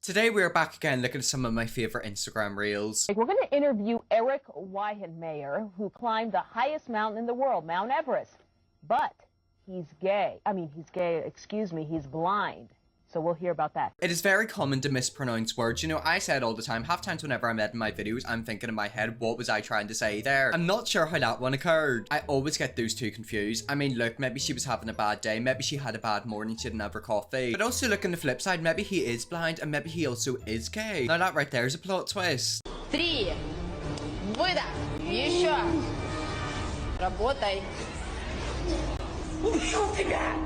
Today we are back again looking at some of my favorite Instagram reels. We're going to interview Eric Weihenmayer, who climbed the highest mountain in the world, Mount Everest. But he's gay. He's blind. So we'll hear about that. It is very common to mispronounce words. You know, I say it all the time. Half times whenever I'm editing my videos, I'm thinking in my head, what was I trying to say there? I'm not sure how that one occurred. I always get those two confused. I mean, look, maybe she was having a bad day. Maybe she had a bad morning. She didn't have her coffee. But also look on the flip side. Maybe he is blind and maybe he also is gay. Now that right there is a plot twist. 3. Выдох. Еще. Работай. Ушел тебя.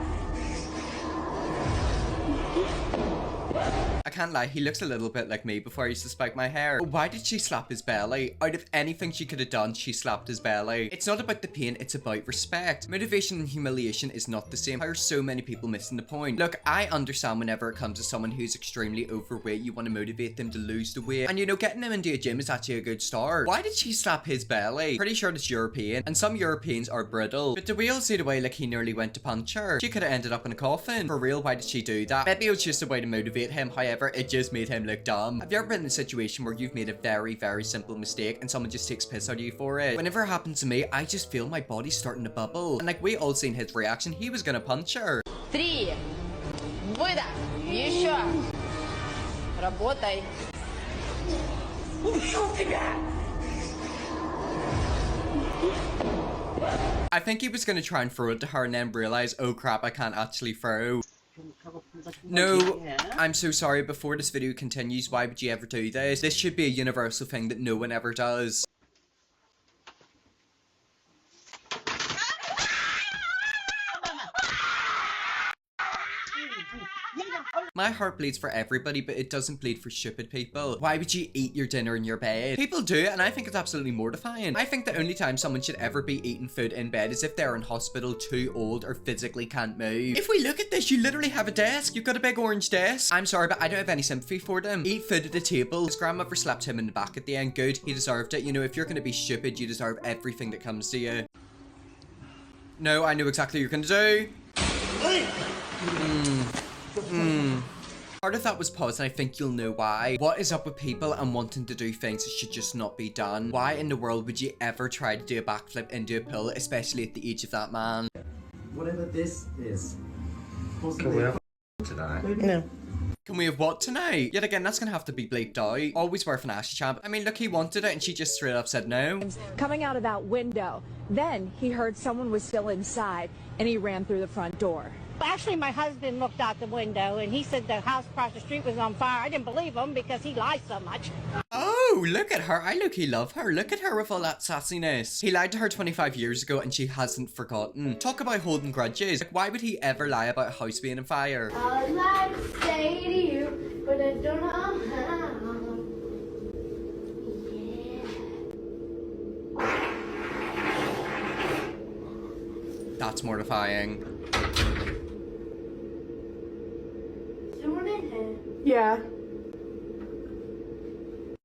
I can't lie, he looks a little bit like me before I used to spike my hair. Why did she slap his belly? Out of anything she could have done, she slapped his belly. It's not about the pain, it's about respect. Motivation and humiliation is not the same. How are so many people missing the point? Look, I understand whenever it comes to someone who's extremely overweight, you want to motivate them to lose the weight. And you know, getting them into a gym is actually a good start. Why did she slap his belly? Pretty sure it's European, and some Europeans are brittle. But do we all see the way like he nearly went to punch her? She could have ended up in a coffin. For real, why did she do that? Maybe it was just a way to motivate him, however, it just made him look dumb. Have you ever been in a situation where you've made a very, very simple mistake and someone just takes piss out of you for it? Whenever it happens to me, I just feel my body starting to bubble. And like we all seen his reaction, he was gonna punch her. 3. Выдох. Еще. Работай. Ушел тебя. I think he was gonna try and throw it to her and then realize, oh crap, I can't actually throw. No, I'm so sorry. Before this video continues, why would you ever do this? This should be a universal thing that no one ever does. My heart bleeds for everybody, but it doesn't bleed for stupid people. Why would you eat your dinner in your bed? People do it, and I think it's absolutely mortifying. I think the only time someone should ever be eating food in bed is if they're in hospital, too old, or physically can't move. If we look at this, you literally have a desk. You've got a big orange desk. I'm sorry, but I don't have any sympathy for them. Eat food at the table. His grandmother slapped him in the back at the end. Good, he deserved it. You know, if you're gonna be stupid, you deserve everything that comes to you. No, I know exactly what you're gonna do. Part of that was paused, and I think you'll know why. What is up with people and wanting to do things that should just not be done? Why in the world would you ever try to do a backflip into a pool, especially at the age of that man? Whatever this is. Can we have tonight? No. Can we have what tonight? Yet again, that's gonna have to be bleeped out. Always worth an Ashley champ. I mean, look, he wanted it and she just straight up said no. Coming out of that window. Then he heard someone was still inside and he ran through the front door. Actually, my husband looked out the window and he said the house across the street was on fire. I didn't believe him because he lies so much. Oh, look at her. I look, he love her. Look at her with all that sassiness. He lied to her 25 years ago and she hasn't forgotten. Talk about holding grudges. Like, why would he ever lie about a house being on fire? I'd like to say to you, but I don't know how. Yeah. That's mortifying. Yeah.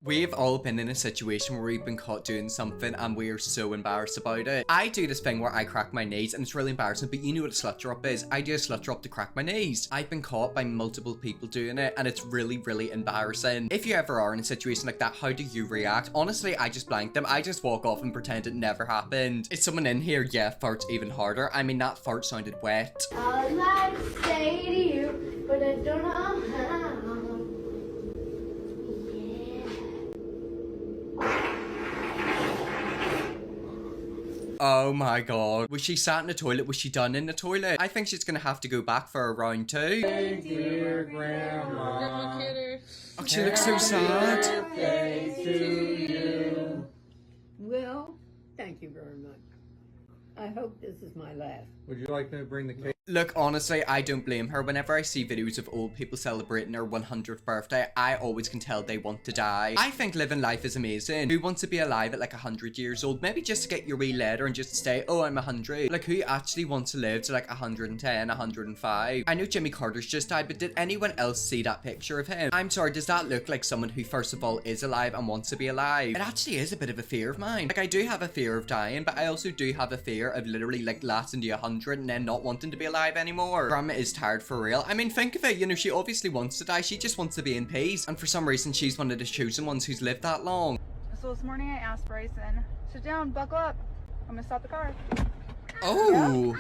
We've all been in a situation where we've been caught doing something and we are so embarrassed about it. I do this thing where I crack my knees and it's really embarrassing, but you know what a slut drop is. I do a slut drop to crack my knees. I've been caught by multiple people doing it and it's really, really embarrassing. If you ever are in a situation like that, how do you react? Honestly, I just blank them. I just walk off and pretend it never happened. Is someone in here? Yeah, fart's even harder. I mean, that fart sounded wet. I'd like to say to you, but I don't know how. Oh my god. Was she sat in the toilet? Was she done in the toilet? I think she's gonna have to go back for a round 2. Hey, dear Grandma. Oh, she looks so sad. Birthday to you. Well, thank you very much. I hope this is my last. Would you like me to bring the cake? Look, honestly, I don't blame her. Whenever I see videos of old people celebrating their 100th birthday, I always can tell they want to die. I think living life is amazing. Who wants to be alive at like 100 years old? Maybe just to get your wee letter and just say, oh, I'm 100. Like, who actually wants to live to like 110, 105? I know Jimmy Carter's just died, but did anyone else see that picture of him? I'm sorry, does that look like someone who first of all is alive and wants to be alive? It actually is a bit of a fear of mine. Like, I do have a fear of dying, but I also do have a fear of literally like lasting to 100 100 and then not wanting to be alive anymore. Grandma is tired for real. I mean, think of it, you know, she obviously wants to die. She just wants to be in peace. And for some reason, she's one of the chosen ones who's lived that long. So this morning I asked Bryson, sit down, buckle up. I'm gonna stop the car. Oh.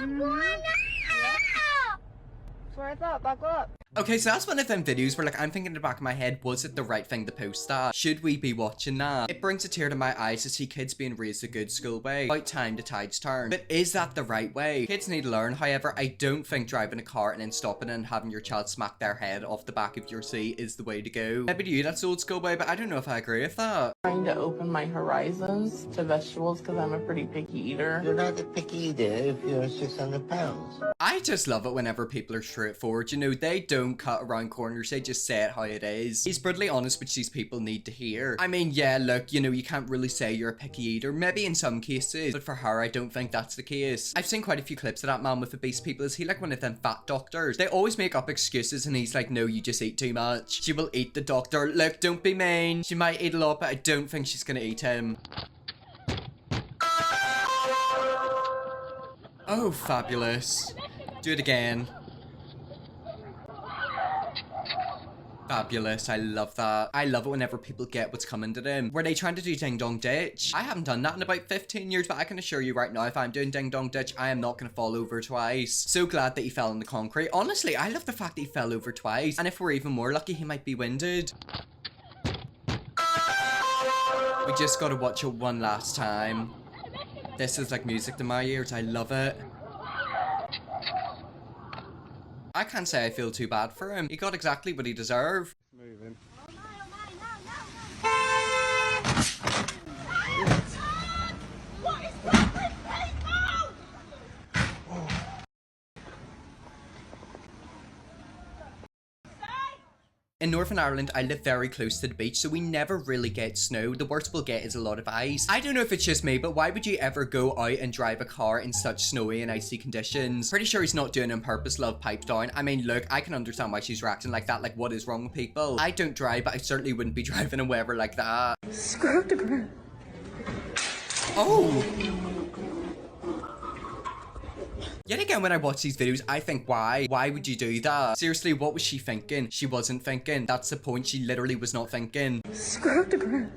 That's what I thought, buckle up. Okay, so that's one of them videos where, like, I'm thinking in the back of my head, was it the right thing to post that? Should we be watching that? It brings a tear to my eyes to see kids being raised a good school way. About time the tides turn. But is that the right way? Kids need to learn. However, I don't think driving a car and then stopping and having your child smack their head off the back of your seat is the way to go. Maybe to you that's old school way, but I don't know if I agree with that. Trying to open my horizons to vegetables because I'm a pretty picky eater. You're not a picky eater if you're 600 pounds. I just love it whenever people are straightforward. You know, they don't cut around corners, they just say it how it is. He's brutally honest, which these people need to hear. I mean, yeah, look, you know, you can't really say you're a picky eater, maybe in some cases, but for her, I don't think that's the case. I've seen quite a few clips of that man with obese people. Is he like one of them fat doctors? They always make up excuses and he's like, no, you just eat too much. She will eat the doctor. Look, don't be mean. She might eat a lot, but I don't think she's gonna eat him. Oh, fabulous. Do it again. Fabulous. I love that. I love it whenever people get what's coming to them. Were they trying to do Ding Dong Ditch? I haven't done that in about 15 years, but I can assure you right now, if I'm doing Ding Dong Ditch, I am not going to fall over twice. So glad that he fell in the concrete. Honestly, I love the fact that he fell over twice. And if we're even more lucky, he might be winded. We just got to watch it one last time. This is like music to my ears. I love it. I can't say I feel too bad for him. He got exactly what he deserved. Moving. In Northern Ireland, I live very close to the beach, so we never really get snow. The worst we'll get is a lot of ice. I don't know if it's just me, but why would you ever go out and drive a car in such snowy and icy conditions? Pretty sure he's not doing it on purpose, love, pipe down. I mean, look, I can understand why she's reacting like that. Like, what is wrong with people? I don't drive, but I certainly wouldn't be driving in weather like that. Screw the ground. Oh! Yet again, when I watch these videos, I think, why? Why would you do that? Seriously, what was she thinking? She wasn't thinking. That's the point. She literally was not thinking. Screw the ground.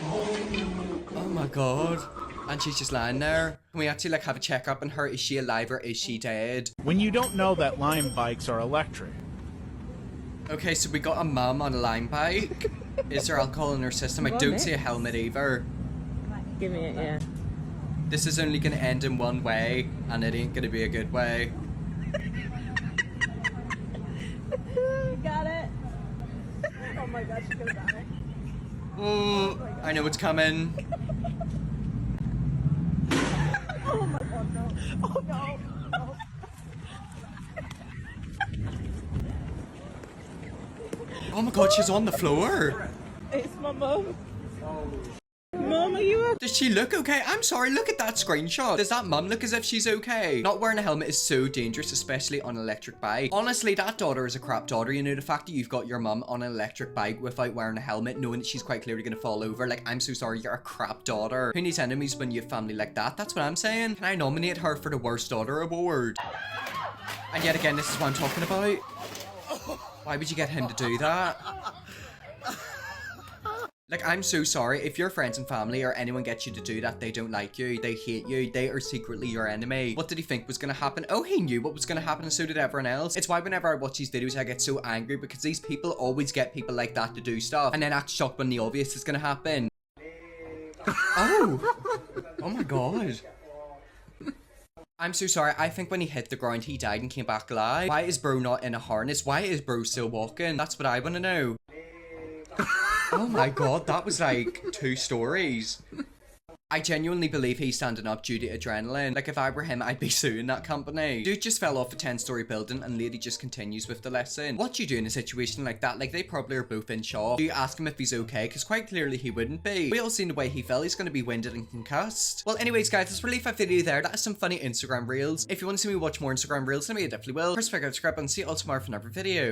Oh my god. And she's just lying there. Can we actually like have a checkup on her? Is she alive or is she dead? When you don't know that Lime bikes are electric. Okay, so we got a mum on a Lime bike. Is there alcohol in her system? I don't see a helmet either. Give me it, yeah. This is only gonna end in one way, and it ain't gonna be a good way. Got it. Oh my gosh, you're gonna die. Oh, I know what's coming. Oh my god, no. Oh no. No. Oh my god, she's on the floor. It's my mom. Mom, are you okay? Does she look okay? I'm sorry, look at that screenshot. Does that mum look as if she's okay? Not wearing a helmet is so dangerous, especially on an electric bike. Honestly, that daughter is a crap daughter. You know, the fact that you've got your mum on an electric bike without wearing a helmet, knowing that she's quite clearly gonna fall over. Like, I'm so sorry, you're a crap daughter. Who needs enemies when you have family like that? That's what I'm saying. Can I nominate her for the worst daughter award? And yet again, this is what I'm talking about. Why would you get him to do that? Like, I'm so sorry. If your friends and family or anyone gets you to do that, they don't like you, they hate you, they are secretly your enemy. What did he think was gonna happen? Oh, he knew what was gonna happen and so did everyone else. It's why whenever I watch these videos, I get so angry because these people always get people like that to do stuff and then act shocked when the obvious is gonna happen. Oh! Oh my god. I'm so sorry. I think when he hit the ground, he died and came back alive. Why is bro not in a harness? Why is bro still walking? That's what I want to know. Oh my god, that was like 2 stories. I genuinely believe he's standing up due to adrenaline. Like, if I were him, I'd be suing that company. Dude just fell off a 10-story building and lady just continues with the lesson. What do you do in a situation like that? Like, they probably are both in shock. Do you ask him if he's okay? Because quite clearly he wouldn't be. We all seen the way he fell. He's going to be winded and concussed. Well, anyways, guys, let's leave that video there. That is some funny Instagram reels. If you want to see me watch more Instagram reels, then I definitely will. First, subscribe and see you all tomorrow for another video.